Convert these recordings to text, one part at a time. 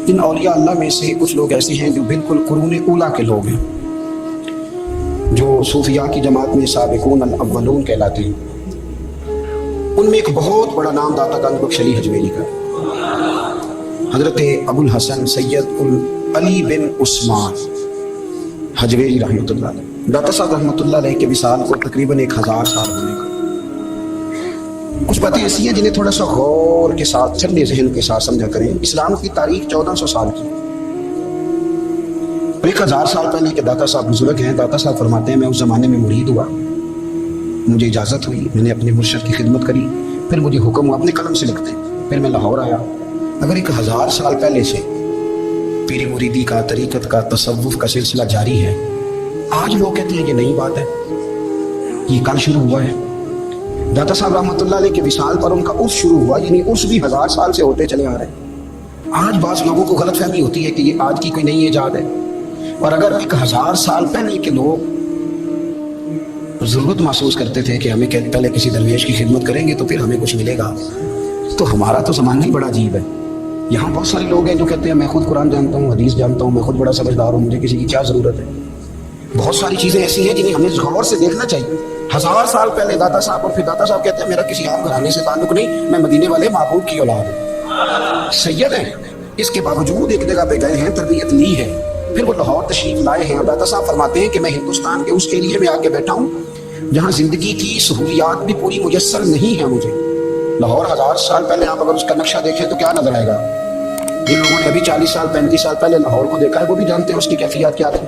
ان اولیاء اللہ میں سے کچھ لوگ ایسے ہیں جو بالکل قرون اولا کے لوگ ہیں، جو صوفیاء کی جماعت میں سابقون الاولون کہلاتے ہیں۔ ان میں ایک بہت بڑا نام داتا گنج بخش علی حجویری کا، حضرت ابو الحسن سید علی بن عثمان حجویری رحمۃ اللہ علیہ۔ داتا صاحب رحمۃ اللہ علیہ کے وصال کو تقریباً 1000 سال ہونے کا۔ کچھ باتیں ایسی ہیں جنہیں تھوڑا سا غور کے ساتھ ٹھنڈے ذہن کے ساتھ سمجھا کریں۔ اسلام کی تاریخ 1400 سال کی، 1000 سال پہلے کے داتا صاحب بزرگ ہیں۔ داتا صاحب فرماتے ہیں میں اس زمانے میں مرید ہوا، مجھے اجازت ہوئی، میں نے اپنے مرشد کی خدمت کری، پھر مجھے حکم ہوا اپنے قلم سے لکھتے، پھر میں لاہور آیا۔ اگر 1000 سال پہلے سے پیری مریدی کا، طریقت کا، تصوف کا سلسلہ جاری ہے، آج لوگ کہتے ہیں یہ نئی بات ہے، یہ کل شروع ہوا ہے۔ داتا صاحب رحمۃ اللہ علیہ کے وصال پر ان کا عرس شروع ہوا، یعنی عرس بھی 1000 سال سے ہوتے چلے آ رہے ہیں۔ آج بعض لوگوں کو غلط فہمی ہوتی ہے کہ یہ آج کی کوئی نئی ایجاد ہے، اور اگر 1000 سال پہلے کے لوگ ضرورت محسوس کرتے تھے کہ ہمیں پہلے کسی درویش کی خدمت کریں گے تو پھر ہمیں کچھ ملے گا، تو ہمارا تو زمانہ ہی بڑا عجیب ہے۔ یہاں بہت سارے لوگ ہیں جو کہتے ہیں میں خود قرآن جانتا ہوں، حدیث جانتا ہوں، میں خود بڑا سمجھدار ہوں، مجھے کسی کی کیا ضرورت ہے۔ بہت ساری چیزیں ایسی ہیں جنہیں ہمیں غور سے دیکھنا چاہیے۔ 1000 سال پہلے داتا صاحب، اور پھر داتا صاحب کہتے ہیں میرا کسی عام گھرانے سے تعلق نہیں، میں مدینے والے محبوب کی اولاد ہوں، سید ہیں۔ اس کے باوجود ایک جگہ پہ گئے ہیں، تربیت لی ہے، پھر وہ لاہور تشریف لائے ہیں۔ اور داتا صاحب فرماتے ہیں کہ میں ہندوستان کے اس ایریے میں آ کے بیٹھا ہوں جہاں زندگی کی سہولیات بھی پوری میسر نہیں ہے مجھے۔ لاہور 1000 سال پہلے آپ اگر اس کا نقشہ دیکھیں تو کیا نظر آئے گا؟ جن لوگوں نے ابھی 40 سال 35 سال پہلے لاہور کو دیکھا ہے وہ بھی جانتے ہیں اس کی کیفیات کیا تھی۔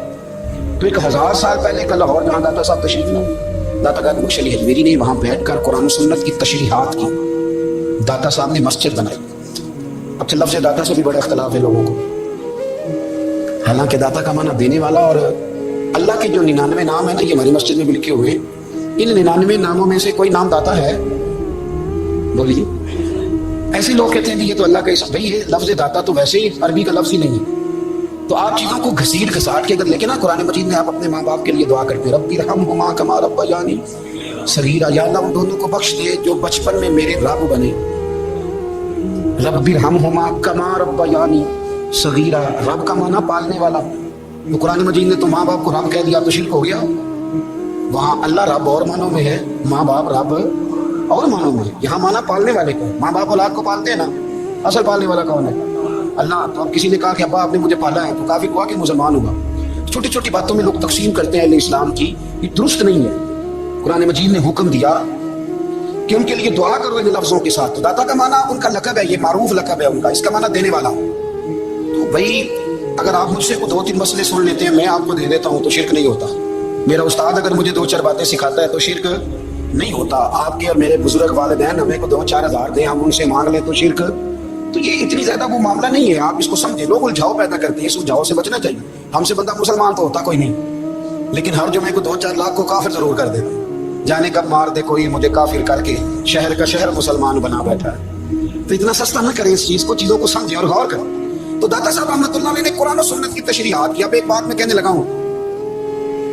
تو 1000 سال پہلے کا لاہور جہاں داتا صاحب تشریف لائے، داتا گنج بخش علی حجویری نے وہاں بیٹھ کر قرآن و سنت کی تشریحات کی۔ داتا صاحب نے مسجد بنائی۔ اب سے لفظ داتا سے بھی بڑا اختلاف ہے لوگوں کو، حالانکہ داتا کا معنی دینے والا، اور اللہ کے جو 99 نام ہے نا، یہ ہماری مسجد میں بھی لکھے ہوئے ہیں، ان 99 ناموں میں سے کوئی نام داتا ہے؟ بولیے۔ ایسے لوگ کہتے ہیں کہ یہ تو اللہ کا اسم، بھائی یہ لفظ داتا تو ویسے ہی عربی کا لفظ ہی نہیں ہے۔ تو آپ چیزوں کو گھسیٹ گھساٹ کے اگر لے کے نا قرآن مجید میں آپ اپنے ماں باپ کے لیے دعا کرتے ہیں، رب ارحمہما کما ربیانی صغیرا، یا اللہ ان دونوں کو بخش دے جو بچپن میں میرے رب بنے۔ رب ارحمہما کما ربیانی صغیرا، رب کا معنی پالنے والا۔ تو قرآن مجید نے تو ماں باپ کو رب کہہ دیا تو شرک ہو گیا۔ وہاں اللہ رب اور معنوں میں ہے، ماں باپ رب اور معنوں میں ہے۔ یہاں معنی پالنے والے کو، ماں باپ اولاد کو پالتے ہیں نا، اصل پالنے والا کون ہے؟ اللہ۔ تو اب کسی نے کہا کہ ابا آپ نے مجھے پالا ہے تو کافر ہوا کہ مسلمان ہوا؟ چھوٹی چھوٹی باتوں میں لوگ تقسیم کرتے ہیں اہل اسلام کی، یہ درست نہیں ہے۔ قرآن مجید نے حکم دیا کہ ان کے لیے دعا کرو ان لفظوں کے ساتھ۔ تو داتا کا معنی ان کا لقب ہے، یہ معروف لقب ہے ان کا، اس کا معنی دینے والا۔ تو بھائی اگر آپ مجھ سے 2-3 مسئلے سن لیتے ہیں، میں آپ کو دے دیتا ہوں تو شرک نہیں ہوتا۔ میرا استاد اگر مجھے 2-4 باتیں سکھاتا ہے تو شرک نہیں ہوتا۔ آپ کے اور میرے بزرگ والدین ہمیں کو 2-4 ہزار دیں، ہم ان سے مانگ لیں تو شرک، تو یہ اتنی زیادہ وہ معاملہ نہیں ہے۔ آپ اس کو سمجھیں، لوگ الجھاؤ پیدا کرتے ہیں، اس الجھاؤ سے بچنا چاہیے۔ ہم سے بندہ مسلمان تو ہوتا کوئی نہیں، لیکن ہر جمعے کو 2-4 لاکھ کو کافر ضرور کر دیتا، جانے کب مار دے کوئی مجھے کافر کر کے شہر کا شہر مسلمان بنا بیٹھا ہے۔ تو اتنا سستا نہ کریں اس چیز کو، چیزوں کو سمجھیں اور غور کریں۔ تو داتا صاحب رحمۃ اللہ علیہ نے قرآن و سنت کی تشریحات کی۔ اب ایک بات میں کہنے لگا ہوں،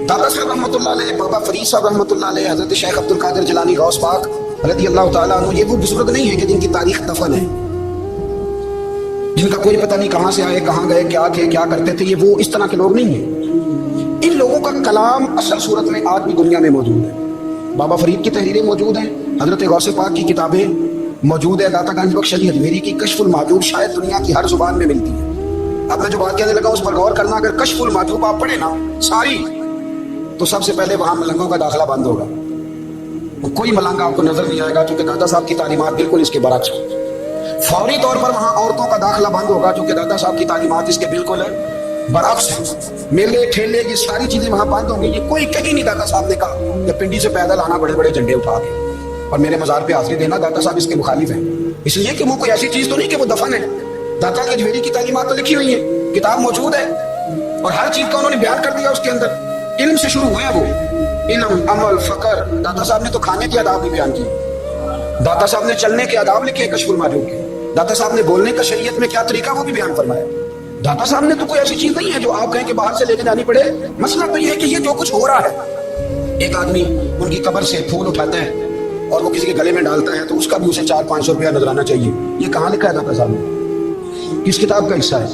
داتا صاحب رحمۃ اللہ علیہ، بابا فرید صاحب رحمۃ اللہ علیہ، حضرت شیخ عبد القادر جیلانی غوث پاک رضی اللہ تعالیٰ عنہ، یہ وہ بزرگ نہیں ہے کہ جن کی تاریخ دفن ہے، جن کا کوئی پتہ نہیں کہاں سے آئے، کہاں گئے، کیا تھے، کیا کرتے تھے، یہ وہ اس طرح کے لوگ نہیں ہیں۔ ان لوگوں کا کلام اصل صورت میں آج بھی دنیا میں موجود ہے۔ بابا فرید کی تحریریں موجود ہیں، حضرت غوث پاک کی کتابیں موجود ہے، داتا گنج بخش علی حجویری کی کشف المحجوب شاید دنیا کی ہر زبان میں ملتی ہے۔ اب میں جو بات کہنے لگا اس پر غور کرنا، اگر کشف المحجوب آپ پڑھیں نا ساری، تو سب سے پہلے وہاں ملنگوں کا داخلہ بند ہوگا، کوئی ملنگ آپ کو نظر نہیں آئے گا، کیونکہ داتا صاحب کی تعلیمات بالکل اس کے برعکس ہیں۔ فوری طور پر وہاں عورتوں کا داخلہ بند ہوگا، کیونکہ داتا صاحب کی تعلیمات اس کے بالکل برعکس ہیں۔ میلے ٹھیلے یہ ساری چیزیں وہاں بند ہوں گی۔ یہ کوئی کہیں نہیں داتا صاحب نے کہا کہ پنڈی سے پیدل آنا، بڑے بڑے جھنڈے اٹھا کے اور میرے مزار پہ حاضری دینا، داتا صاحب اس کے مخالف ہیں، اس لیے کہ وہ کوئی ایسی چیز تو نہیں کہ وہ دفن ہے۔ داتا کی حجویری کی تعلیمات تو لکھی ہوئی ہیں، کتاب موجود ہے، اور ہر چیز کا انہوں نے بیان کر دیا اس کے اندر۔ علم سے شروع ہوئے وہ، علم، عمل، فقر۔ داتا صاحب نے تو کھانے کے آداب بھی بیان کیے، داتا صاحب نے چلنے کے آداب لکھے کشف المحجوب کے، داتا صاحب نے بولنے کا شریعت میں کیا طریقہ وہ بھی بیان فرمایا۔ داتا صاحب نے تو کوئی ایسی چیز نہیں ہے جو آپ کہیں کہ باہر سے لے کے جانی پڑے۔ مسئلہ تو یہ ہے کہ یہ جو کچھ ہو رہا ہے، ایک آدمی ان کی قبر سے پھول اٹھاتا ہے اور وہ کسی کے گلے میں ڈالتا ہے تو اس کا بھی اسے 400-500 روپیہ نظرانہ چاہیے۔ یہ کہاں لکھا ہے داتا صاحب نے؟ کس کتاب کا حصہ ہے؟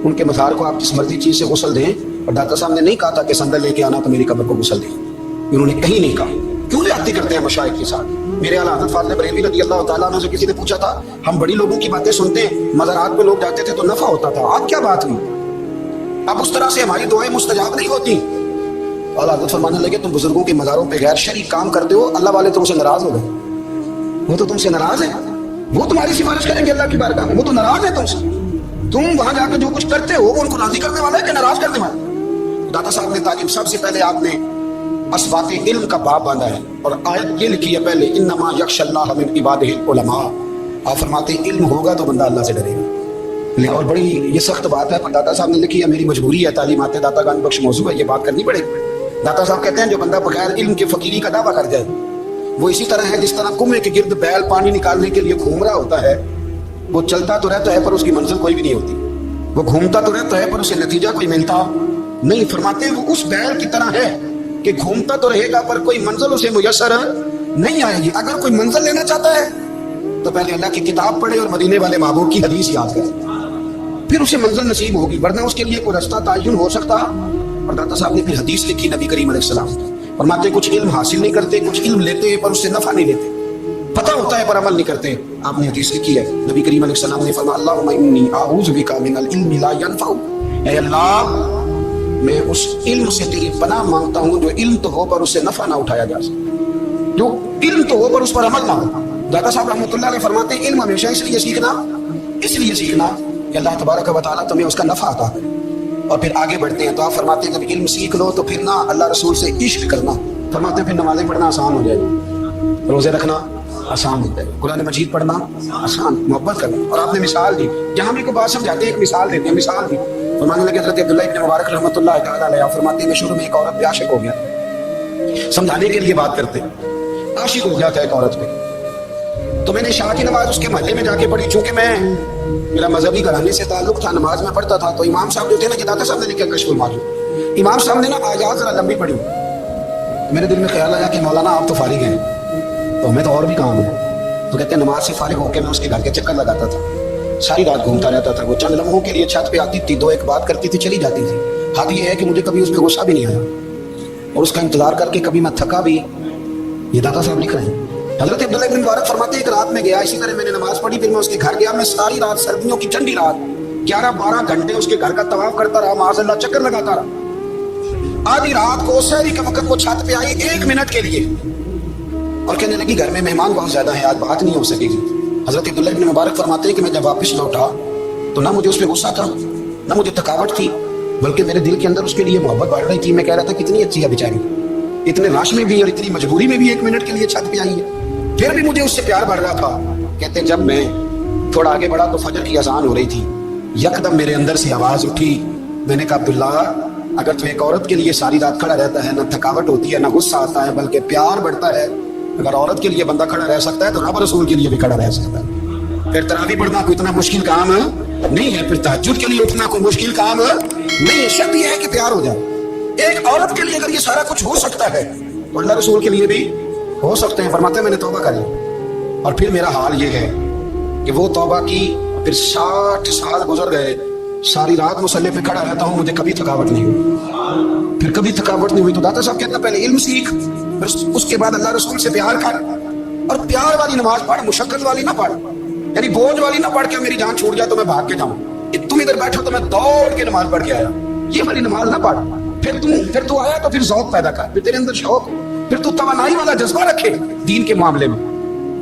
ان کے مزار کو آپ جس مرضی چیز سے غسل دیں، اور داتا صاحب نے نہیں کہا تھا کہ سندل لے کے آنا تو میری قبر کو غسل دیں، انہوں نے کہیں نہیں کہا۔ کیوں زیادتی کرتے ہیں مشائخ کے ساتھ؟ میرے اعلیٰ حضرت فاضل بریلوی رضی اللہ تعالیٰ عنہ سے کسی نے پوچھا تھا، ہم بڑی لوگوں کی باتیں سنتے ہیں، مزارات پہ لوگ جاتے تھے تو نفع ہوتا تھا، اب کیا بات ہوئی؟ اب اس طرح سے ہماری دعائیں مستجاب نہیں ہوتی۔ اعلیٰ حضرت فرمانے لگے تم بزرگوں کے مزاروں پہ غیر شرعی کام کرتے ہو، اللہ والے تم سے ناراض ہو گئے، وہ تو تم سے ناراض ہے، وہ تمہاری سفارش کریں گے اللہ کی بارگاہ میں، وہ تو ناراض ہے تم سے، تم وہاں جا کے جو کچھ کرتے ہو وہ ان کو راضی کرنے والا ہے کہ ناراض کرنے والا؟ داتا صاحب نے تعلیم سب سے پہلے آپ نے اسبات علم کا باب باندھا ہے اور آیت یہ لکھی ہے پہلے، انما یخشى اللہ من عبادہ العلماء۔ آپ فرماتے ہیں علم ہوگا تو بندہ اللہ سے ڈرے گا، اور بڑی یہ سخت بات ہے، پر داتا صاحب نے لکھی ہے، میری مجبوری ہے، تعلیمات داتا گان بخش موضوع ہے، یہ بات کرنی پڑے گی۔ داتا صاحب کہتے ہیں جو بندہ بغیر علم کے فقیری کا دعویٰ کر جائے وہ اسی طرح ہے جس طرح کنویں کے گرد بیل پانی نکالنے کے لیے گھوم رہا ہوتا ہے، وہ چلتا تو رہتا ہے پر اس کی منزل کوئی بھی نہیں ہوتی، وہ گھومتا تو رہتا ہے پر اسے نتیجہ کوئی ملتا نہیں۔ فرماتے ہیں وہ اس بیل کی طرح ہے کہ گھومتا تو رہے گا پر کوئی منزل اسے میسر نہیں آئے گی۔ اگر کوئی منزل لینا چاہتا ہے تو پہلے اللہ کی کتاب پڑھے اور مدینے والے محبوب کی حدیث یاد کرے، پھر اسے منزل نصیب ہوگی، ورنہ اس کے لیے کوئی رستہ تعین ہو سکتا۔ اور داتا صاحب نے پھر حدیث لکھی نبی کریم علیہ السلام، فرماتے کچھ علم حاصل نہیں کرتے، کچھ علم لیتے ہیں پر اس سے نفع نہیں لیتے، پتہ ہوتا ہے پر عمل نہیں کرتے۔ آپ نے حدیث لکھی ہے، نبی کریم علیہ السلام نے فرمایا اللہم انی اعوذ بک من العلم لا ینفع، اے اللہ میں اس علم سے تیری پناہ مانگتا ہوں جو علم تو ہو پر اس سے نفع نہ اٹھایا جا سکے، جو علم تو ہو پر اس پر عمل نہ ہو۔ داتا صاحب رحمۃ اللہ علیہ فرماتے ہیں علم ہمیشہ اس لیے سیکھنا کہ اللہ تبارک و تعالیٰ تمہیں اس کا نفع عطا کرے۔ اور پھر آگے بڑھتے ہیں تو آپ فرماتے ہیں جب علم سیکھ لو تو پھر نہ اللہ رسول سے عشق کرنا، فرماتے ہیں پھر نمازیں پڑھنا آسان ہو جائے گی، روزے رکھنا آسان ہو جائے گا، قرآن مجید پڑھنا آسان، محبت کرنا۔ اور آپ نے مثال دی، جہاں بھی کوئی بات سمجھاتے ہیں ایک مثال دیتے ہیں، مثال دی فرمانے لگے حضرت عبداللہ ابن مبارک رحمۃ اللہ تعالیٰ علیہ فرماتے ہیں میں شروع میں ایک عورت پہ عاشق ہو گیا، سمجھانے کے لیے بات کرتے ہیں، عاشق ہو گیا تھا ایک عورت پہ، تو میں نے عشاء کی نماز اس کے محلے میں جا کے پڑھی، چونکہ میرا مذہبی گھرانے سے تعلق تھا، نماز میں پڑھتا تھا، تو امام صاحب جو تھے نا کہ داتا صاحب نے لکھا کشف المعجوب، امام صاحب نے نا آیات ذرا لمبی پڑھی، میرے دل میں خیال آیا کہ مولانا آپ تو فارغ ہیں تو ہمیں تو اور بھی کام ہے، تو کہتے ہیں نماز سے فارغ ہو کے میں اس کے گھر کے چکر لگاتا تھا، ساری رات گھومتا رہتا تھا، وہ چند لمحوں کے لیے چھت پہ آتی تھی، دو ایک بات کرتی تھی چلی جاتی تھی، حال یہ ہے کہ مجھے کبھی اس پہ غصہ بھی نہیں آیا، اور اس کا انتظار کر کے کبھی میں تھکا بھی۔ یہ داتا صاحب لکھ رہے ہیں۔ حضرت عبداللہ ابن مبارک فرماتے ہیں ایک رات میں گیا، اسی طرح میں نے نماز پڑھی، پھر میں اس کے گھر گیا، میں ساری رات، سردیوں کی ٹھنڈی رات 11-12 گھنٹے اس کے گھر کا طواف کرتا رہا، معاذ اللہ چکر لگاتا رہا۔ آدھی رات کو سحری کا وقت وہ چھت پہ آئی 1 منٹ کے لیے اور کہنے لگی گھر میں مہمان بہت زیادہ ہیں، آج بات نہیں ہو سکے گی۔ حضرت عبداللہ ابن مبارک فرماتے ہیں کہ میں جب واپس لوٹا تو نہ مجھے اس پہ غصہ تھا نہ مجھے تھکاوٹ تھی، بلکہ میرے دل کے اندر اس کے لیے محبت بڑھ رہی تھی۔ میں کہہ رہا تھا کتنی اچھی ہے بیچاری، اتنے رش میں بھی اور اتنی مجبوری میں بھی 1 منٹ کے لیے چھت پہ آئی ہے، پھر بھی مجھے اس سے پیار بڑھ رہا تھا۔ کہتے ہیں جب میں تھوڑا آگے بڑھا تو فجر کی اذان ہو رہی تھی، یکدم میرے اندر سے آواز اٹھی، میں نے کہا عبداللہ اگر تو ایک عورت کے لیے ساری رات کھڑا رہتا ہے، نہ تھکاوٹ ہوتی ہے نہ غصہ آتا ہے بلکہ پیار بڑھتا ہے، اگر عورت کے لیے بندہ کھڑا رہ سکتا ہے تو رب رسول کے لیے بھی کھڑا رہ سکتا ہے۔ پھر تراویح پڑھنا کوئی اتنا مشکل کام نہیں ہے، پھر تہجد کے لیے اٹھنا کوئی مشکل کام نہیں ہے، شرط یہ ہے کہ پیار ہو جائے۔ ایک عورت کے لیے اگر یہ سارا کچھ ہو سکتا ہے تو اللہ رسول کے لیے بھی ہو سکتے ہیں۔ فرماتے ہیں میں نے توبہ کر لی اور پھر میرا حال یہ ہے کہ وہ توبہ کی، پھر 60 سال گزر گئے، ساری رات مصلی پہ کھڑا رہتا ہوں، مجھے کبھی تھکاوٹ نہیں ہوئی، پھر کبھی تھکاوٹ نہیں ہوئی۔ تو داتا صاحب کہتے ہیں پہلے علم سیکھ، پھر اس کے بعد اللہ رسول سے پیار کر، اور پیار والی نماز پڑھ، مشقت والی نہ پڑھ، یعنی بوجھ والی نہ پڑھ کے میری جان چھوٹ جائے تو میں بھاگ کے جاؤں، تم ادھر بیٹھو تو میں دوڑ کے نماز پڑھ کے آیا، یہ والی نماز نہ پڑھ۔ پھر تو آیا تو پھر ذوق پیدا کر، پھر تیرے اندر شوق، پھر تو توانائی والا جذبہ رکھے دین کے معاملے میں۔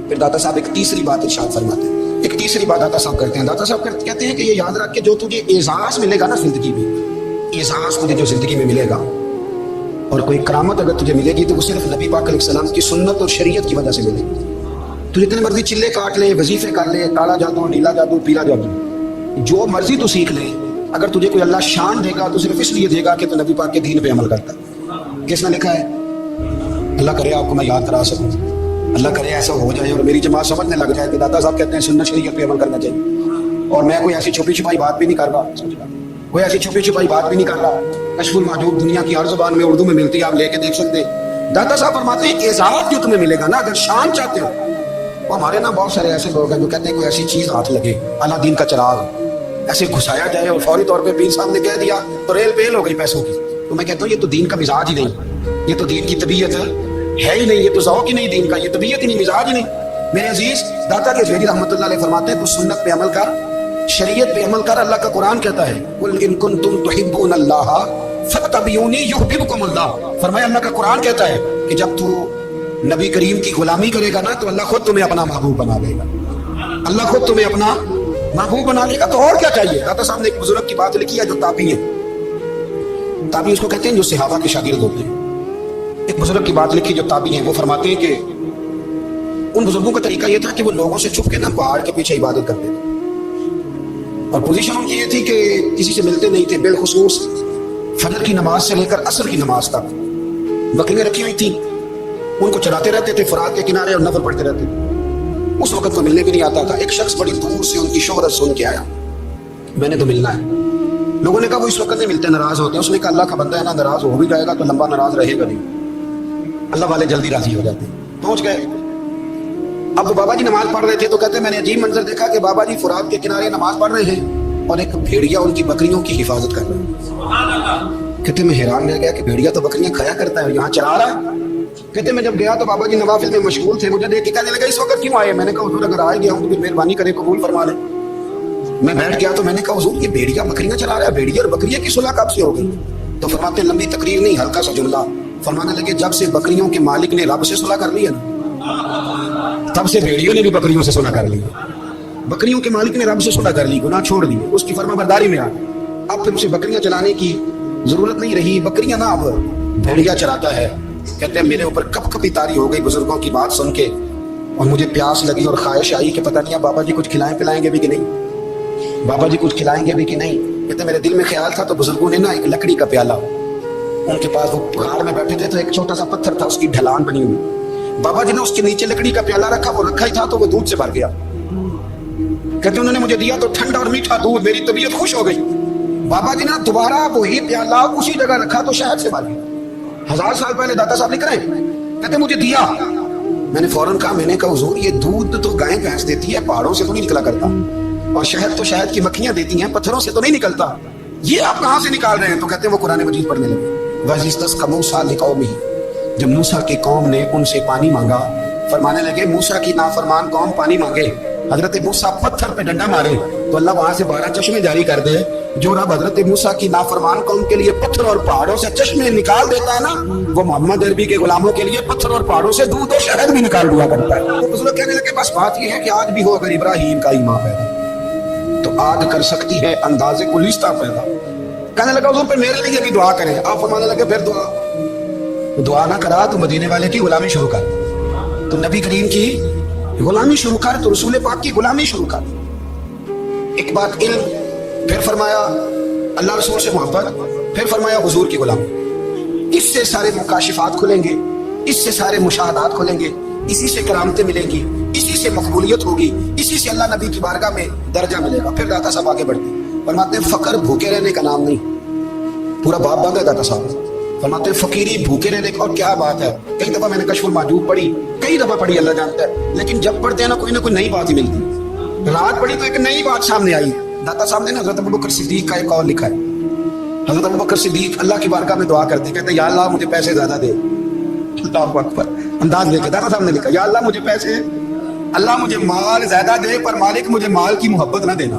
پھر داتا صاحب ایک تیسری بات ارشاد فرماتے ہیں، ایک تیسری بات داتا صاحب کرتے ہیں، داتا صاحب کہتے ہیں کہ یہ یاد رکھ کہ جو تجھے اعزاز ملے گا نا زندگی میں، اعزاز تجھے جو زندگی میں ملے گا اور کوئی کرامت اگر تجھے ملے گی تو وہ صرف نبی پاک علیہ السلام کی سنت اور شریعت کی وجہ سے ملے گی۔ تو جتنے مرضی چلے کاٹ لے، وظیفے کر لے، کالا جادو، نیلا جادو، پیلا جادو، جو مرضی تو سیکھ لے، اگر تجھے کوئی اللہ شان دے گا تو صرف اس لیے دے گا کہ تو نبی پاک کے دین پہ عمل کرتا ہے۔ کس نے لکھا ہے؟ اللہ کرے آپ کو میں یاد کرا سکوں، اللہ کرے ایسا ہو جائے اور میری جماعت سمجھنے لگ جائے کہ داتا صاحب کہتے ہیں سنت شریعت پہ عمل کرنا چاہیے، اور میں کوئی ایسی چھپی چھپائی بات بھی نہیں کر رہا، کوئی ایسی چھپی چھپائی بات بھی نہیں کر رہا۔ کشف المعجوب دنیا کی ہر زبان میں اردو میں ملتی ہے، آپ لے کے دیکھ سکتے ہیں۔ داتا صاحب فرماتے ہیں اعزاز جو تمہیں ملے گا نا، اگر شان چاہتے ہو، وہ ہمارے نا بہت سارے ایسے لوگ ہیں جو کہتے ہیں کوئی ایسی چیز ہاتھ لگے، اللہ دین کا چراغ، ایسے گھسایا جائے اور فوری طور پہ پیر صاحب نے کہہ دیا تو ریل پیل ہو گئی پیسوں کی. تو میں کہتا ہوں یہ تو دین کا مزاج ہی نہیں, یہ تو دین کی طبیعت ہے ہی نہیں, یہ تو ذوق ہی نہیں دین کا, یہ طبیعت ہی نہیں, مزاج ہی نہیں. میرے عزیز داتا کے جوہری رحمۃ اللہ علیہ فرماتے ہیں تو سنت پہ عمل کر, شریعت پہ عمل کر. اللہ کا قرآن کہتا ہے قل ان کنتم تحبون اللہ فاتبعونی یحببکم اللہ. فرمایا اللہ کا قرآن کہتا ہے کہ جب تو نبی کریم کی غلامی کرے گا نا تو اللہ خود تمہیں اپنا محبوب بنا لے گا, اللہ خود تمہیں اپنا محبوب بنا لے گا. تو اور کیا چاہیے. داتا صاحب نے ایک بزرگ کی بات لکھی ہے جو تابعی ہیں, تابعی اس کو کہتے ہیں جو صحابہ کے شاگرد ہوتے ہیں. ایک بزرگ کی بات لکھی جو تابعی ہیں, وہ فرماتے ہیں کہ ان بزرگوں کا طریقہ یہ تھا کہ وہ لوگوں سے چھپ کے نا پہاڑ کے پیچھے عبادت کرتے تھے, اور پوزیشن ان کی یہ تھی کہ کسی سے ملتے نہیں تھے. بالخصوص فجر کی نماز سے لے کر عصر کی نماز تک بکریاں رکھی ہوئی تھیں, ان کو چراتے رہتے تھے فرات کے کنارے اور نفل پڑھتے رہتے تھے. اس وقت کو ملنے بھی نہیں آتا تھا. ایک شخص بڑی دور سے ان کی شہرت سن کے آیا, میں نے تو ملنا ہے. لوگوں نے کہا وہ اس وقت نہیں ملتے, ناراض ہوتے ہیں. اس نے کہا اللہ کا بندہ ہے نا, ناراض ہو بھی جائے گا تو لمبا ناراض رہے گا نہیں, اللہ والے جلدی راضی ہو جاتے ہیں. پہنچ گئے. اب وہ بابا جی نماز پڑھ رہے تھے تو کہتے ہیں میں نے عجیب منظر دیکھا کہ بابا جی فرات کے کنارے نماز پڑھ رہے ہیں اور ایک بھیڑیا ان کی بکریوں کی حفاظت کر رہا ہے. کہتے میں حیران رہ گیا کہ بھیڑیا تو بکریاں کھایا کرتا ہے اور یہاں چلا رہا ہے. کہتے میں جب گیا تو بابا جی نوافل میں مشغول تھے, مجھے دیکھ کے کہنے لگا اس وقت کیوں آئے. میں نے کہا حضور اگر آئے گیا ہوں تو پھر مہربانی کرے قبول فرما لیں. میں بیٹھ گیا تو میں نے کہا حضور یہ بھیڑیا بکریاں چلا رہا ہے, بھیڑیا اور بکریاں کی صلح کب سے ہو گئی. تو فرماتے لمبی تقریر نہیں, ہلکا سا جملہ. فرمانے لگے جب سے بکریوں کے مالک نے رب سے صلح کر لی ہے نا, تب سے بھیڑیوں نے بھی بکریوں سے صلح کر لی. بکریوں کے مالک نے رب سے صلح کر لی, گناہ چھوڑ دی, اس کی فرما برداری میں آ گئے. اب پھر اسے بکریاں چلانے کی ضرورت نہیں رہی, بکریاں نہ اب بھیڑیا چراتا ہے. کہتے ہیں میرے اوپر کب کبھی تاری ہو گئی بزرگوں کی بات سن کے, اور مجھے پیاس لگی اور خواہش آئی کہ پتہ نہیں بابا جی کچھ کھلائیں پلائیں گے بھی کہ نہیں, بابا جی کچھ کھلائیں گے بھی کہ نہیں. کہتے میرے دل میں خیال تھا تو بزرگوں نے نا ایک لکڑی کا پیالہ, ان کے پاس وہ پہاڑ میں بیٹھے تھے تو ایک چھوٹا سا پتھر تھا, اس کی ڈھلان بنی ہوئی. بابا جی نے اس کے نیچے لکڑی کا پیالہ رکھا, وہ رکھا ہی تھا تو وہ دودھ سے بھر گیا. کہتے انہوں نے مجھے دیا تو ٹھنڈا اور میٹھا دودھ, میری طبیعت خوش ہو گئی. بابا جی نے دوبارہ وہی پیالہ اسی جگہ رکھا تو شہد سے بھر گیا. 1000 سال پہلے داتا صاحب لکھ رہے ہیں. کہتے مجھے دیا, میں نے فوراً کہا, میں نے کہا حضور یہ دودھ تو گائے بھینس دیتی ہے, پہاڑوں سے تو نہیں نکلا کرتا, اور شہد تو شہد کی مکھیاں دیتی ہیں, پتھروں سے تو نہیں نکلتا, یہ آپ کہاں سے نکال رہے ہیں. تو کہتے ہیں وہ قرآن مجید پڑھنے لگے. وَإِذِ مُوسَىٰ لِقَوْمِهِ, جب موسیٰ کی قوم نے ان سے پانی مانگا, فرمانے لگے موسیٰ کی نافرمان قوم پانی مانگے, حضرت موسیٰ پتھر پہ ڈنڈا مارے تو اللہ وہاں سے 12 چشمے جاری کر دے. جو رب حضرت موسیٰ کی نافرمان قوم کے لیے پتھر اور پہاڑوں سے چشمے نکال دیتا ہے نا, وہ محمد عربی کے غلاموں کے لیے پتھر اور پہاڑوں سے دودھ اور شہد بھی نکال دیا کرتا ہے. وہ بزرگ کہنے لگے بس بات یہ ہے کہ آج بھی ہو اگر ابراہیم کا ایمان پیدا تو آج کر سکتی ہے انداز گلستہ پیدا. کہنے لگا حضور پہ میرے لیے بھی دعا کریں. آپ فرمانے لگے پھر دعا نہ کرا تو مدینے والے کی غلامی شروع کر, تو نبی کریم کی غلامی شروع کر, تو رسول پاک کی غلامی شروع کر. ایک بات علم, پھر فرمایا اللہ رسول سے محبت, پھر فرمایا حضور کی غلامی. اس سے سارے مکاشفات کھلیں گے, اس سے سارے مشاہدات کھلیں گے, اسی سے کرامتیں ملیں گی, اسی سے مقبولیت ہوگی, اسی سے اللہ نبی کی بارگاہ میں درجہ ملے گا. پھر داتا صاحب آگے بڑھتے فرماتے ہیں فقر بھوکے رہنے کا نام نہیں, پورا باپ باندھ ہے داتا صاحب. فرماتے ہیں فقیری بھوکے رہنے کا, اور کیا بات ہے. کئی دفعہ میں نے کشف المحجوب پڑھی, کئی دفعہ پڑھی, اللہ جانتا ہے, لیکن جب پڑھتے ہیں نا کوئی نئی بات ہی ملتی. رات پڑھی تو ایک نئی بات سامنے آئی. داتا صاحب نے حضرت ابوبکر صدیق کا ایک قول لکھا ہے. حضرت ابوبکر صدیق اللہ کی بارگاہ میں دعا کرتے, کہتے یا اللہ مجھے پیسے زیادہ دے. اللہ اکبر, انداز دیکھے داتا صاحب نے لکھا یا اللہ مجھے پیسے, اللہ مجھے مال زیادہ دے پر مالک مجھے مال کی محبت نہ دینا.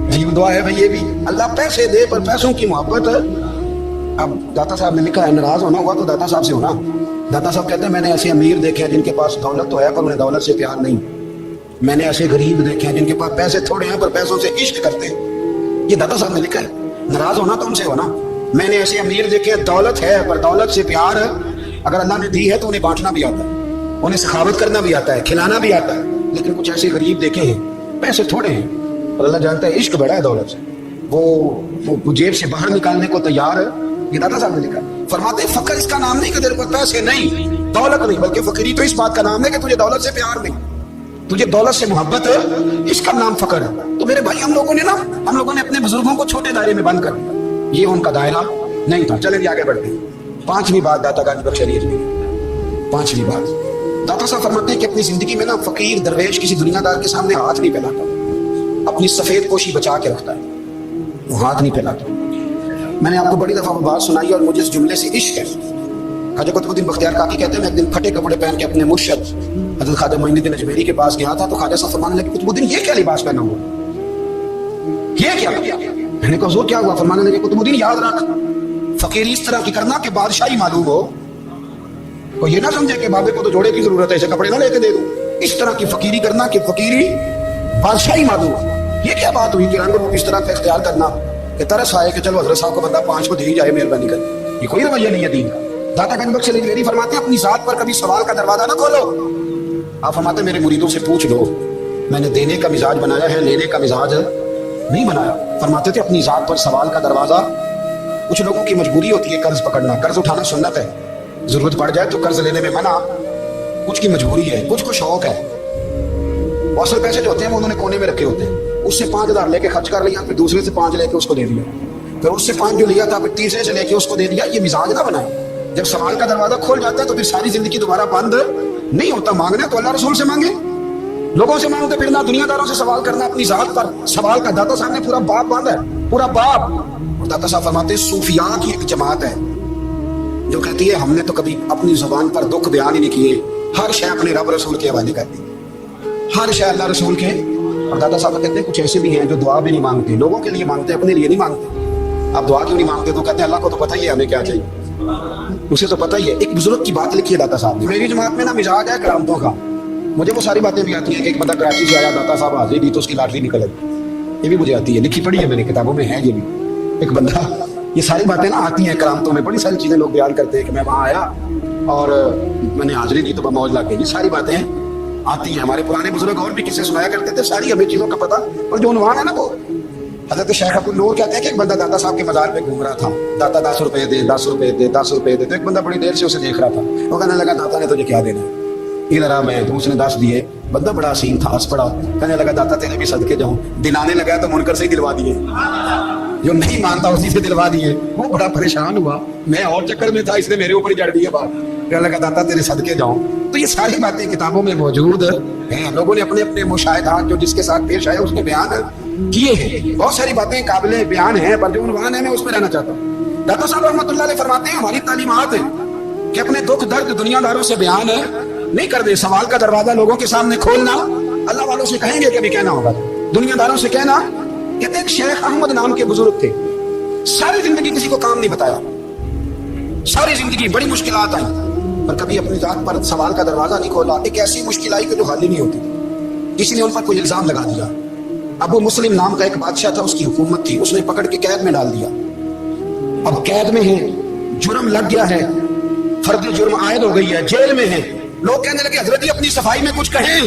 عجیب دعا ہے بھائی یہ بھی, اللہ پیسے دے پر پیسوں کی محبت. اب داتا صاحب نے لکھا ہے ناراض ہونا ہوا تو داتا صاحب سے ہونا. داتا صاحب کہتے ہیں میں نے ایسے امیر دیکھے ہیں جن کے پاس دولت تو ہے پر انہیں دولت سے پیار نہیں. میں نے ایسے غریب دیکھے ہیں جن کے پاس پیسے تھوڑے ہیں پر پیسوں سے عشق کرتے ہیں. یہ داتا صاحب نے لکھا ہے. ناراض ہونا تو ان سے ہونا. میں نے ایسے امیر دیکھے ہیں دولت ہے پر دولت سے پیار ہے, اگر اللہ نے دی ہے تو انہیں بانٹنا بھی آتا ہے, انہیں سخاوت کرنا بھی آتا ہے, کھلانا بھی آتا ہے. لیکن کچھ ایسے غریب دیکھے ہیں پیسے تھوڑے ہیں اور اللہ جانتا ہے عشق بڑا ہے دولت سے, وہ جیب سے باہر نکالنے کو تیار ہے. یہ داتا صاحب نے لکھا. فرماتے ہیں فقر اس کا نام نہیں کہ تیرے پاس پیسے نہیں, دولت نہیں, بلکہ فقیری تو اس بات کا نام ہے کہ تجھے دولت سے پیار نہیں, تجھے دولت سے محبت ہے, اس کا نام فقر ہے. تو میرے بھائی ہم لوگوں نے اپنے بزرگوں کو چھوٹے دائرے میں بند کر دیا, یہ ان کا دائرہ نہیں تھا. چلیں آگے بڑھتے ہیں. 5ویں بات داتا گانج بخش علی اجمیری. 5ویں بات داتا صاحب فرماتے ہیں کہ اپنی زندگی میں نا فقیر درویش کسی دنیا دار کے سامنے ہاتھ نہیں پھیلاتا. اپنی سفید پوشی بچا کے رکھتا ہے، وہ ہاتھ نہیں پھیلاتا۔ میں نے آپ کو بڑی دفعہ وہ بات سنائی اور مجھے اس جملے سے عشق ہے۔ خواجہ قطب الدین بختیار کاکی کہتے ہیں میں ایک دن پھٹے کپڑے پہن کے اپنے مرشد حضرت خواجہ معین الدین اجمیری کے پاس گیا تھا، تو خواجہ صاحب فرمانے لگے قطب الدین یہ کیا لباس پہنا ہوا، یہ کیا؟ میں نے کہا حضور کیا ہوا؟ فرمانے لگے قطب الدین یاد رکھ، فقیری اس طرح کی کرنا کہ بادشاہی معلوم ہو، کوئی یہ نہ سمجھے کہ بابے کو تو جوڑے کی ضرورت ہے اسے کپڑے نہ لے کے دے دوں، اس طرح کی فقیری کرنا کہ فقیری بادشاہی معلوم ہو۔ یہ کیا بات ہوئی کہ رنگ روپ اس طرح کا اختیار کرنا کہ ترس آئے کہ چلو حضرت صاحب کو بندہ 5 کو دے ہی جائے مہربانی کر، یہ کوئی رویہ نہیں ہے دین کا۔ داتا گنج بخش اجمیری فرماتے ہیں اپنی ذات پر کبھی سوال کا دروازہ نہ کھولو۔ آپ فرماتے ہیں میرے مریدوں سے پوچھ لو، میں نے دینے کا مزاج بنایا ہے، لینے کا مزاج نہیں بنایا۔ فرماتے تھے اپنی ذات پر سوال کا دروازہ، کچھ لوگوں کی مجبوری ہوتی ہے قرض پکڑنا، قرض اٹھانا سنت ہے، ضرورت پڑ جائے تو قرض لینے میں منع، کچھ کی مجبوری ہے، کچھ کو شوق ہے، اصل پیسے جو ہوتے ہیں وہ انہوں نے کونے میں رکھے ہوتے ہیں، اس سے 5,000 لے کے خرچ کر لیا، پھر دوسرے سے 5 لے کے اس کو دے دیا، پھر اس سے 5 جو لیا تھا پھر تیسرے سے لے کے اس کو دے دیا۔ یہ مزاج نہ بنائے۔ جب سوال کا دروازہ کھول جاتا ہے تو پھر ساری زندگی دوبارہ بند نہیں ہوتا۔ مانگنا تو اللہ رسول سے مانگے، لوگوں سے مانگتے پھرنا، دنیا داروں سے سوال کرنا، اپنی ذات پر سوال کا داتا صاحب نے پورا باب باندھا ہے، پورا باب۔ اور داتا صاحب فرماتے ہیں صوفیاء کی ایک جماعت ہے جو کہتی ہے ہم نے تو کبھی اپنی زبان پر دکھ بیان ہی نہیں کیے، ہر شے اپنے رب رسول کے حوالے کرتی، ہر شے اللہ رسول کے۔ اور دادا صاحب کہتے ہیں کچھ ایسے بھی ہیں جو دعا بھی نہیں مانگتے، لوگوں کے لیے مانگتے، اپنے لیے نہیں مانگتے۔ آپ دعا کیوں نہیں مانگتے؟ تو کہتے ہیں اللہ کو تو پتہ ہی ہے ہمیں کیا چاہیے، اسے تو پتہ ہی ہے۔ ایک بزرگ کی بات لکھی ہے داتا صاحب نے، میری جماعت میں نا مزاج ہے کرامتوں کا، مجھے وہ ساری باتیں بھی آتی ہیں کہ ایک بندہ کراچی سے آیا، داتا صاحب حاضری دی تو اس کی لاٹری نکل گئی، یہ بھی مجھے آتی ہے، لکھی پڑھی ہے میں نے، کتابوں میں ہے یہ بھی۔ ایک بندہ، یہ ساری باتیں نا آتی ہیں کرامتوں میں، بڑی ساری چیزیں لوگ بیان کرتے ہیں کہ میں وہاں آیا اور میں نے حاضری دی تو موج لگ گئی، یہ ساری باتیں آتی ہیں۔ ہمارے پرانے بزرگ اور بھی قصے سنایا کرتے تھے، ساری ہمیں چیزوں کا پتہ۔ اور جو عنوان ہے نا وہ حضرت شیخ عبد النور کہتے ہیں کہ ایک بندہ داتا صاحب کے مزار پہ گھوم رہا تھا، داتا 10 روپے دے، 10 روپے دے، 10 روپے دے، تو ایک بندہ بڑی دیر سے اسے دیکھ رہا تھا، وہ کہنے لگا داتا نے تجھے کیا دینا، ادھر آ میں، تو اس نے 10 دیے۔ بندہ بڑا حسین تھا، ہنس پڑا، کہنے لگا داتا تیرے بھی صدقے جاؤں، دلانے لگا تو منکر سے ہی دلوا دیے، جو نہیں مانتا اسی سے دلوا دیے۔ وہ بڑا پریشان ہوا، میں اور چکر میں تھا، اس نے میرے اوپر ہی جڑ دی ہے بات، کہنے لگا داتا تیرے صدقے جاؤں۔ تو یہ ساری باتیں کتابوں میں موجود ہیں، لوگوں نے اپنے اپنے مشاہدات جو جس کے ساتھ پیش آئے اس نے بیان کیے ہیں۔ بہت ساری باتیں قابل بیان ہیں، پر جو عنوان ہے میں اس میں رہنا چاہتا ہوں۔ داتا صاحب رحمۃ اللہ علیہ فرماتے ہیں ہماری تعلیمات ہیں کہ اپنے دکھ درد دنیا داروں سے بیان نہیں کر دے، سوال کا دروازہ لوگوں کے سامنے کھولنا اللہ والوں سے کہیں گے کہ بھی کہنا ہوگا، دنیا داروں سے کہنا۔ کہتے ہیں شیخ احمد نام کے بزرگ تھے، ساری زندگی کسی کو کام نہیں بتایا، ساری زندگی بڑی مشکلات آئی پر کبھی اپنی ذات پر سوال کا دروازہ نہیں کھولا۔ ایک ایسی مشکل آئی کہ جو حل ہی نہیں ہوتی، کسی نے ان پر کوئی الزام لگا دیا۔ ابو مسلم نام کا ایک بادشاہ تھا، اس کی حکومت تھی، اس نے پکڑ کے قید میں ڈال دیا۔ اب قید میں ہے، جرم لگ گیا ہے، فرد جرم عائد ہو گئی ہے، جیل میں ہے۔ لوگ کہنے لگے حضرت جی اپنی صفائی میں کچھ کہیں،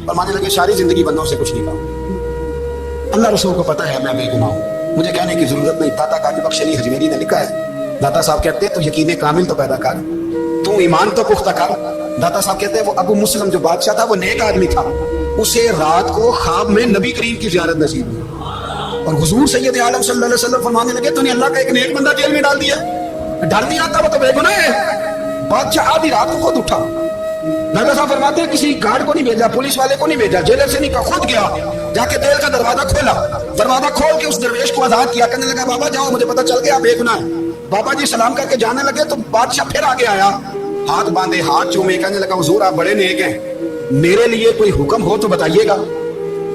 فرمانے لگے ساری زندگی بندوں سے کچھ نہیں کہا، اللہ رسول کو پتہ ہے میں بے گناہ ہوں، مجھے کہنے کی ضرورت نہیں۔ داتا غازی بخش علی اجمیری نے لکھا ہے، داتا صاحب کہتے ہیں تو یقین کامل تو پیدا کر، تو ایمان تو پختہ کر۔ داتا صاحب کہتے ہیں وہ ابو مسلم جو بادشاہ تھا وہ نیک آدمی تھا، اسے رات کو خواب میں نبی کریم کی زیارت نصیب ہوئی، اور حضور سید عالم صلی اللہ علیہ وسلم فرمانے لگے تو نے اللہ کا ایک نیک بندہ جیل میں ڈال دیا، ڈال نہیں آتا وہ تو بے گناہ ہے۔ بادشاہ آدھی رات کو خود اٹھا، دادا صاحب فرماتے ہیں کسی گارڈ کو نہیں بھیجا، پولیس والے کو نہیں بھیجا، جیلر سے نہیں کہا، خود گیا، جا کے جیل کا دروازہ کھولا، دروازہ کھول کے اس درویش کو آزاد کیا، کہنے لگا بابا جاؤ مجھے پتہ چل گیا بے گناہ ہے۔ بابا جی سلام کر کے جانے لگے تو بادشاہ پھر آگے آیا، ہاتھ باندھے، ہاتھ چومے، کہنے لگا حضور آپ بڑے نیک ہیں، میرے لیے کوئی حکم ہو تو بتائیے گا،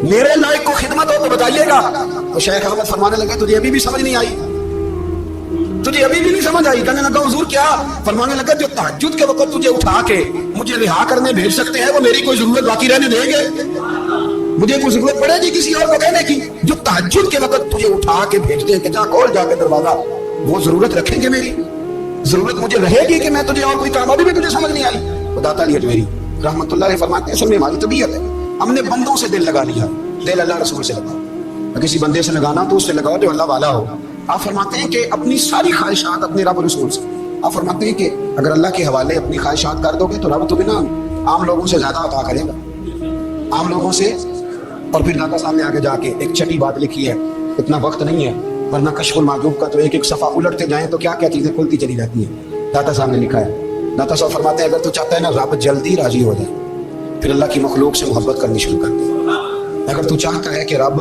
میرے لائق کو خدمت ہو تو بتائیے گا۔ تو شیخ احمد فرمانے لگے تجھے ابھی بھی سمجھ نہیں آئی، تجھے ابھی بھی نہیں سمجھ آئی؟ کہنے لگا حضور کیا؟ فرمانے لگا جو تہجد کے وقت تجھے اٹھا کے مجھے رہا کرنے بھیج سکتے ہیں وہ میری کوئی ضرورت باقی رہنے دیں گے؟ مجھے کوئی ضرورت پڑے گی کسی اور کو کہنے کی؟ جو تہجد کے وقت تجھے اٹھا کے بھیجتے ہیں کہ جا کھول جا کے دروازہ، وہ ضرورت رکھیں گے میری؟ ضرورت مجھے رہے گی کہ میں تجھے اور کوئی کام؟ ابھی بھی تجھے سمجھ نہیں آئی؟ وہ داتا علی اجمیری رحمۃ اللہ علیہ فرماتے ہیں اصل میں ہماری طبیعت ہے، ہم نے بندوں سے دل لگا لیا، دل اللہ رسول سے لگا، کسی بندے سے لگانا تو اس سے لگاؤ جو اللہ والا ہو۔ آپ فرماتے ہیں کہ اپنی ساری خواہشات اپنے رب رسول سے، آپ فرماتے ہیں کہ اگر اللہ کے حوالے اپنی خواہشات کر دو گے تو رب تمہیں نا عام لوگوں سے زیادہ عطا کرے گا، عام لوگوں سے۔ اور پھر داتا صاحب نے آگے جا کے ایک چھٹی بات لکھی ہے، اتنا وقت نہیں ہے ورنہ کشف المعجوب کا تو ایک ایک صفحہ الٹتے جائیں تو کیا کیا چیزیں کھلتی چلی جاتی ہیں۔ داتا صاحب نے لکھا ہے، داتا صاحب فرماتے ہیں اگر تو چاہتا ہے نا رب جلدی راضی ہو جائے پھر اللہ کی مخلوق سے محبت کرنی شروع کر دے۔ اگر تو چاہتا ہے کہ رب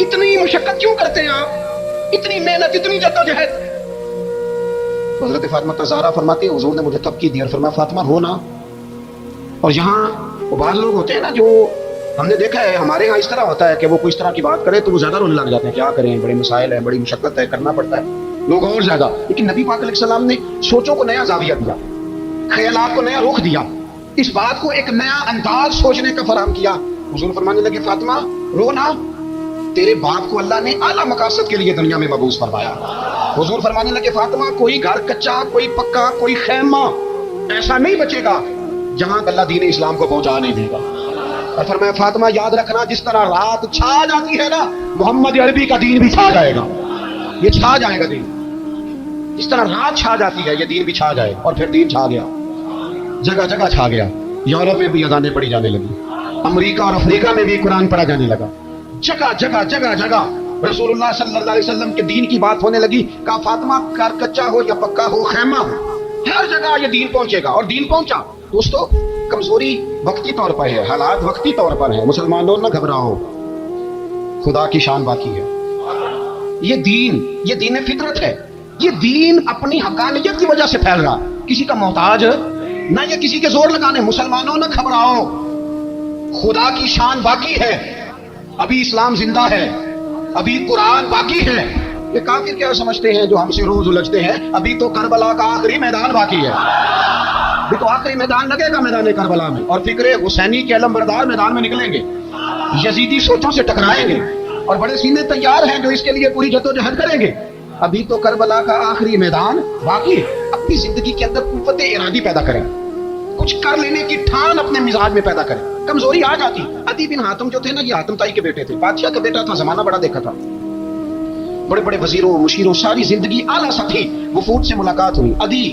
اتنی مشقت کیوں کرتے ہیں آپ, اتنی محنت, اتنی جدوجہد. حضرت فاطمہ زہرا فرماتی ہے حضور نے مجھے تب کی دی اور فرمایا فاطمہ رو نا. اور یہاں وہ بعض لوگ ہوتے ہیں نا جو ہم نے دیکھا ہے ہمارے ہاں اس طرح ہوتا ہے کہ وہ کوئی اس طرح کی بات کرے تو وہ زیادہ رونے لگ جاتے ہیں, کیا کریں بڑے مسائل ہیں, بڑی مشقت ہے, کرنا پڑتا ہے, لوگ اور زیادہ. لیکن نبی پاک علیہ السلام نے سوچوں کو نیا زاویہ دیا, خیالات کو نیا رخ دیا, اس بات کو ایک نیا انداز سوچنے کا فراہم کیا. حضور فرمانے لگے فاطمہ رو نا, تیرے باپ کو اللہ نے اعلیٰ مقاصد کے لیے دنیا میں مبعوث فرمایا. حضور فرمانے لگے فاطمہ کوئی گھر کچا, کوئی پکا, کوئی خیمہ ایسا نہیں بچے گا جہاں اللہ دین اسلام کو پہنچا نہیں دے گا. اور فرمایا فاطمہ یاد رکھنا جس طرح رات چھا جاتی ہے نا, محمد عربی کا دین بھی چھا جائے گا, یہ چھا جائے گا دین. جس طرح رات چھا جاتی ہے یہ دین بھی چھا جائے. اور پھر دین چھا گیا, جگہ جگہ چھا گیا. یورپ میں بھی اذانیں پڑھی جانے لگی, امریکہ اور افریقہ میں بھی قرآن پڑھا جانے لگا, جگہ جگہ جگہ جگہ رسول اللہ صلی اللہ علیہ وسلم کے دین کی بات ہونے لگی. کہا فاطمہ گھر کچا ہو یا پکا ہو, خیمہ ہو, ہر جگہ یہ دین پہنچے گا. اور دین پہنچا. دوستو کمزوری وقتی طور پر ہے, حالات وقتی طور پر ہیں. مسلمانوں نہ گھبراؤ, خدا کی شان باقی ہے. یہ دین فطرت ہے. یہ دین اپنی حقانیت کی وجہ سے پھیل رہا, کسی کا محتاج نہ یہ کسی کے زور لگانے. مسلمانوں نہ گھبراؤ, خدا کی شان باقی ہے. ابھی اسلام زندہ ہے, ابھی قرآن باقی ہے. یہ کافر کیا سمجھتے ہیں جو ہم سے روز الجھتے ہیں, ابھی تو کربلا کا آخری میدان باقی ہے. ابھی تو آخری میدان لگے گا میدان کربلا میں, اور فکر حسینی کے علم بردار میدان میں نکلیں گے, یزیدی سوچوں سے ٹکرائیں گے, اور بڑے سینے تیار ہیں جو اس کے لیے پوری جدوجہد کریں گے. ابھی تو کربلا کا آخری میدان باقی ہے. اپنی زندگی کے اندر قوت ارادی پیدا کریں, کچھ کر لینے کی ٹھان اپنے مزاج میں پیدا کریں. کمزوری آ جاتی. عدی بن حاتم جو تھے نا, یہ حاتم تائی کے بیٹے تھے, بادشاہ کا بیٹا تھا, زمانہ بڑا دیکھا تھا, بڑے بڑے وزیروں مشیروں, ساری زندگی اعلیٰ سطحی وفود سے ملاقات ہوئی. عدی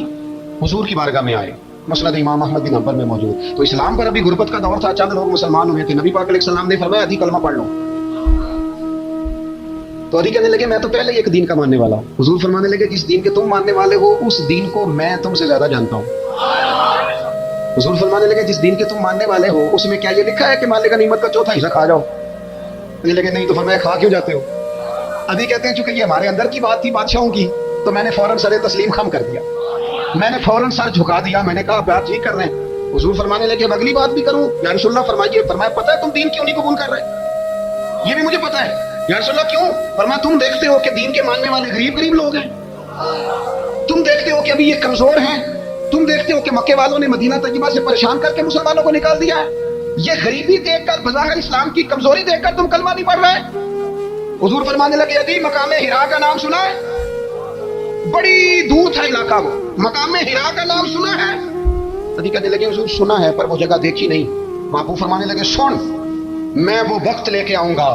حضور کی بارگاہ میں آئے, مسند امام احمد بن حنبل میں موجود. تو اسلام پر ابھی غربت کا دور تھا, چند لوگ مسلمان ہوئے تھے. نبی پاک علیہ السلام نے فرمایا عدی کلمہ پڑھ لو. تو عدی کہنے لگے میں تو پہلے ایک دین کا ماننے والا ہوں. حضور فرمانے لگے جس دین کے تم ماننے والے ہو اس دین کو میں تم سے زیادہ جانتا ہوں. حضور فرمانے لگے جس دین کے تم ماننے والے ہو اس میں کیا یہ لکھا ہے کہ مالک غنیمت کا چوتھا حصہ کھا جاؤ؟ کہنے لگے نہیں. تو فرمایا کھا کیوں جاتے ہو؟ ابھی کہتے ہیں چونکہ یہ ہمارے اندر کی بات تھی بادشاہوں کی, تو میں نے فوراً سر تسلیم خم کر دیا, میں نے فوراً سر جھکا دیا. میں نے کہا بات ٹھیک کر رہے ہیں. حضور فرمانے لگے اگلی بات بھی کروں یا رسول اللہ فرمائیے. فرمایا پتہ ہے تم دین کیوں نہیں قبول کر رہے؟ یہ بھی مجھے پتہ ہے. یا رسول اللہ کیوں؟ فرمایا تم دیکھتے ہو کہ دین کے ماننے والے غریب لوگ ہیں, تم دیکھتے ہو کہ ابھی یہ کمزور ہیں, تم دیکھتے ہو کہ مکے والوں نے مدینہ طیبہ سے پریشان کر کے مسلمانوں کو نکال دیا ہے. یہ غریبی دیکھ کر, بظاہر اسلام کی کمزوری دیکھ کر تم کلمہ نہیں پڑھ رہے. حضور فرمانے لگے عدی مقام ہرا کا نام سنا ہے؟ بڑی دور تھا علاقہ, وہ مقام ہرا کا نام سنا ہے؟ عدی کہنے لگے حضور سنا ہے پر وہ جگہ دیکھی نہیں. باپو فرمانے لگے سن, میں وہ وقت لے کے آؤں گا,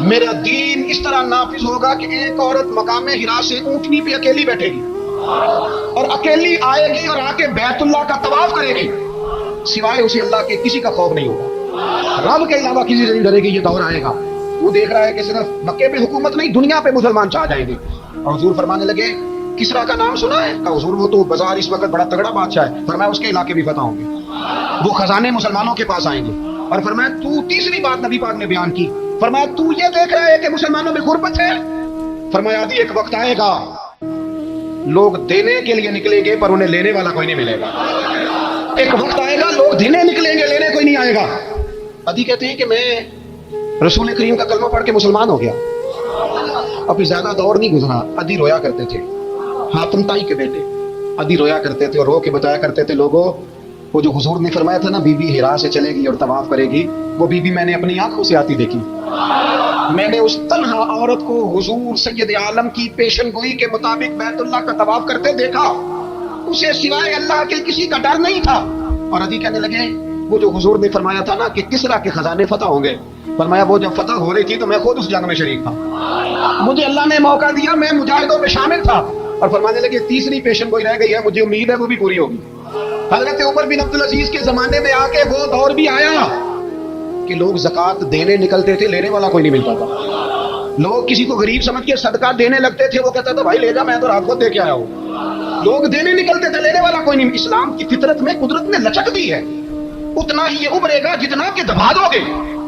میرا دین اس طرح نافذ ہوگا کہ ایک عورت مقام ہرا سے اونٹنی پہ اکیلی بیٹھے گی اور اکیلی آئے گی اور آ کے بیت اللہ کا طواف کرے گی, سوائے اسے اللہ کے کسی کا خوف نہیں ہوگا, رب کے علاوہ کسی سے نہیں ڈرے گی. یہ دور آئے گا. وہ دیکھ رہا ہے کہ صرف مکے پہ حکومت نہیں, دنیا پہ مسلمان چھا جائیں گے. اور حضور فرمانے لگے کسرا کا نام سنا ہے؟ کہا حضور وہ تو بازار اس وقت بڑا تگڑا بادشاہ ہے. فرمایا اس کے علاقے بھی فتح ہوں گے, وہ خزانے مسلمانوں کے پاس آئیں گے. اور فرمایا تو تیسری بات نبی پاک نے بیان کی, فرمایا تو یہ دیکھ رہا ہے کہ مسلمانوں میں غربت ہے؟ فرمایا عدی ایک وقت آئے گا لوگ دینے کے لیے نکلیں گے پر انہیں لینے والا کوئی نہیں ملے گا. ایک وقت آئے گا لوگ دینے نکلیں گے, لینے کوئی نہیں آئے گا. عدی کہتے ہیں کہ میں رسول کریم کا کلمہ پڑھ کے مسلمان ہو گیا. ابھی زیادہ دور نہیں گزرا, عدی رویا کرتے تھے, حاتم تائی کے بیٹے. عدی رویا کرتے تھے اور رو کے بتایا کرتے تھے لوگوں وہ جو حضور نے فرمایا تھا نا بی بی ہرا سے چلے گی اور طواف کرے گی, وہ بی بی میں نے اپنی آنکھوں سے آتی دیکھی. میں نے اس تنہا عورت کو حضور سید عالم کی پیشن گوئی کے مطابق بیت اللہ کا طواف کرتے دیکھا, اسے سوائے اللہ کے کسی کا ڈر نہیں تھا. اور عدی کہنے لگے وہ جو حضور نے فرمایا تھا نا کہ کسرا کے خزانے فتح ہوں گے, فرمایا وہ جب فتح ہو رہی تھی تو میں خود اس جنگ میں شریک تھا, مجھے اللہ نے موقع دیا, میں مجاہدوں میں شامل تھا. اور فرمانے لگے تیسری پیشن گوئی رہ گئی ہے, مجھے امید ہے وہ بھی پوری ہوگی. حضرت عمر بن عبدالعزیز کے زمانے میں آ کے وہ دور بھی آیا کہ لوگ زکوٰۃ دینے نکلتے تھے, لینے والا کوئی نہیں ملتا تھا. لوگ کسی کو غریب سمجھ کے صدقہ دینے لگتے تھے, وہ کہتا تھا بھائی لے جا, میں تو رات کو دے کے آیا ہوں. لوگ دینے نکلتے تھے, لینے والا کوئی نہیں. اسلام کی فطرت میں قدرت نے لچک دی ہے, اتنا ہی یہ ابھرے گا جتنا کہ دبا دو گے.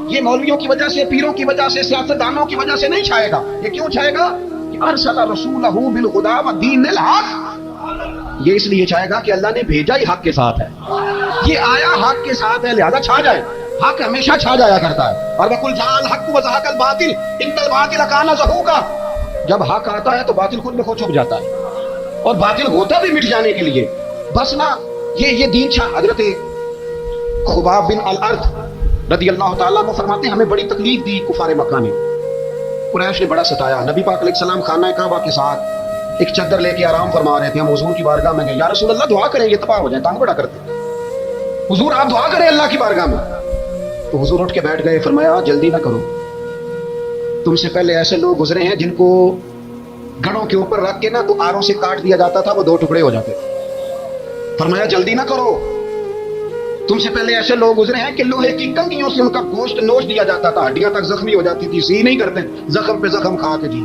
یہ مولویوں کی وجہ سے، پیروں کی وجہ سے، سیاستدانوں کی وجہ سے نہیں چھائے گا. یہ کیوں چھائے گا؟ کہ ارسل رسولہ بالہدی ودین الحق، یہ اس لیے چھائے گا کہ اللہ نے بھیجا ہی حق کے ساتھ ہے، یہ آیا حق کے ساتھ ہے، لہذا چھا جائے. حق ہمیشہ چھا جایا کرتا ہے. اور وَقُلْ جَاءَ الْحَقُّ وَزَهَقَ الْبَاطِلُ إِنَّ الْبَاطِلَ كَانَ زَهُوقًا. جب حق آتا ہے تو باطل خود بخود چھپ جاتا ہے، اور باطل ہوتا بھی مٹ جانے کے لیے. بس نا یہ دین چھا. حضرت خباب بن الارض رضی اللہ تعالیٰ عنہ فرماتے ہیں ہمیں بڑی تکلیف دی کفار مکہ نے، قریش نے بڑا ستایا. نبی پاک علیہ السلام خانہ کعبہ کے ساتھ ایک چادر لے کے آرام فرما رہے تھے. ہم حضور کی بارگاہ میں گئے، یا رسول اللہ دعا کریں یہ تباہ ہو جائیں، تانگ بڑا کرتے. حضور آپ دعا کریں اللہ کی بارگاہ میں. تو حضور اٹھ کے بیٹھ گئے، فرمایا جلدی نہ کرو، تم سے پہلے ایسے لوگ گزرے ہیں جن کو گڑوں کے اوپر رکھ کے نا تو آروں سے کاٹ دیا جاتا تھا، وہ 2 ٹکڑے ہو جاتے. فرمایا جلدی نہ کرو، تم سے پہلے ایسے لوگ گزرے ہیں کہ لوہے کی کنگھیوں سے ان کا گوشت نوچ دیا جاتا تھا، ہڈیاں تک زخمی ہو جاتی تھی، سی نہیں کرتے، زخم پہ زخم کھا کے جی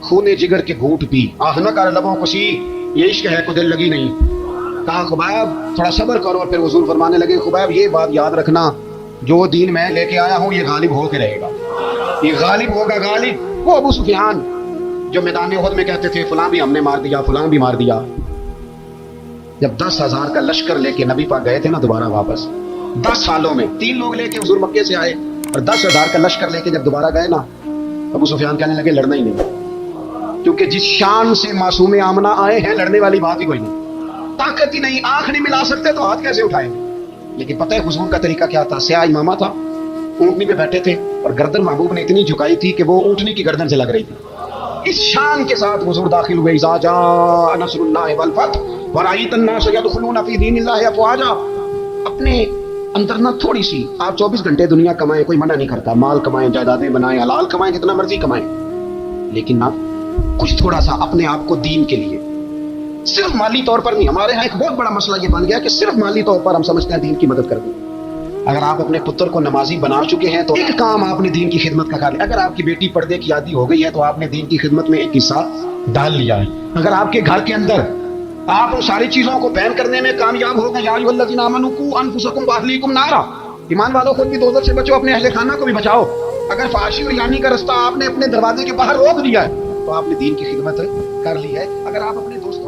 خونے جگر کے گھونٹ پی، آہ نہ کر لبوں کو سی، یہ عشق ہے کو دل لگی نہیں. کہا خباب تھوڑا صبر کرو. اور پھر حضور فرمانے لگے خباب یہ بات یاد رکھنا، جو دین میں لے کے آیا ہوں یہ غالب ہو کے رہے گا، یہ غالب ہوگا. غالب وہ ابو سفیان جو میدان احد میں کہتے تھے فلاں بھی ہم نے مار دیا، فلاں بھی مار دیا. جب 10,000 کا لشکر لے کے نبی پاک گئے تھے نا دوبارہ واپس، 10 سالوں میں 3 لوگ لے کے حضور مکے سے آئے، اور 10,000 کا لشکر لے کے جب دوبارہ گئے نا، ابو سفیان کہنے لگے لڑنا ہی نہیں، کیونکہ جس شان سے معصوم آمنہ آئے ہیں لڑنے والی بات ہی کوئی نہیں، طاقت ہی نہیں، آنکھ نہیں ملا سکتے تو ہاتھ کیسے اٹھائیں گے. لیکن پتہ ہے حضور کا طریقہ کیا تھا؟ سیاہ امامہ تھا، اونٹنی پہ بیٹھے تھے، اور گردن محبوب نے اتنی جھکائی تھی کہ وہ اونٹنی کی گردن سے لگ رہی تھی. اس شان کے ساتھ حضور داخل ہوئے. اذا جاء نصر اللہ والفتح ورأیت الناس يدخلون فی دین اللہ افواجا. اپنے اندر نہ تھوڑی سی، آپ 24 گھنٹے دنیا کمائیں، کوئی منع نہیں کرتا، مال کمائیں، جائیدادیں بنائیں، حلال کمائیں، جتنا مرضی کمائیں، لیکن نہ کچھ تھوڑا سا اپنے آپ کو دین کے لیے، صرف مالی طور پر نہیں. ہمارے ہاں ایک بہت بڑا مسئلہ یہ بن گیا کہ صرف مالی طور پر ہم سمجھتے ہیں دین کی مدد کر دیں. اگر آپ اپنے پتر کو نمازی بنا چکے ہیں تو ایک کام آپ نے دین کی خدمت کا کر لیا. اگر آپ کی بیٹی پردے کی عادی ہو گئی ہے تو آپ نے دین کی خدمت میں ایک حصہ ڈال لیا ہے. اگر آپ کے گھر کے اندر آپ ان ساری چیزوں کو بین کرنے میں کامیاب ہو گئے، یا ایھا الذین آمنوا قوا انفسکم واہلیکم نارا، ایمان والوں خود بھی دوزخ سے بچو، اپنے اہل خانہ کو بھی بچاؤ. اگر فحاشی اور یعنی کا رستہ آپ نے اپنے دروازے کے باہر روک دیا ہے تو آپ نے دین کی خدمت کر لی ہے. اگر آپ اپنے دوستوں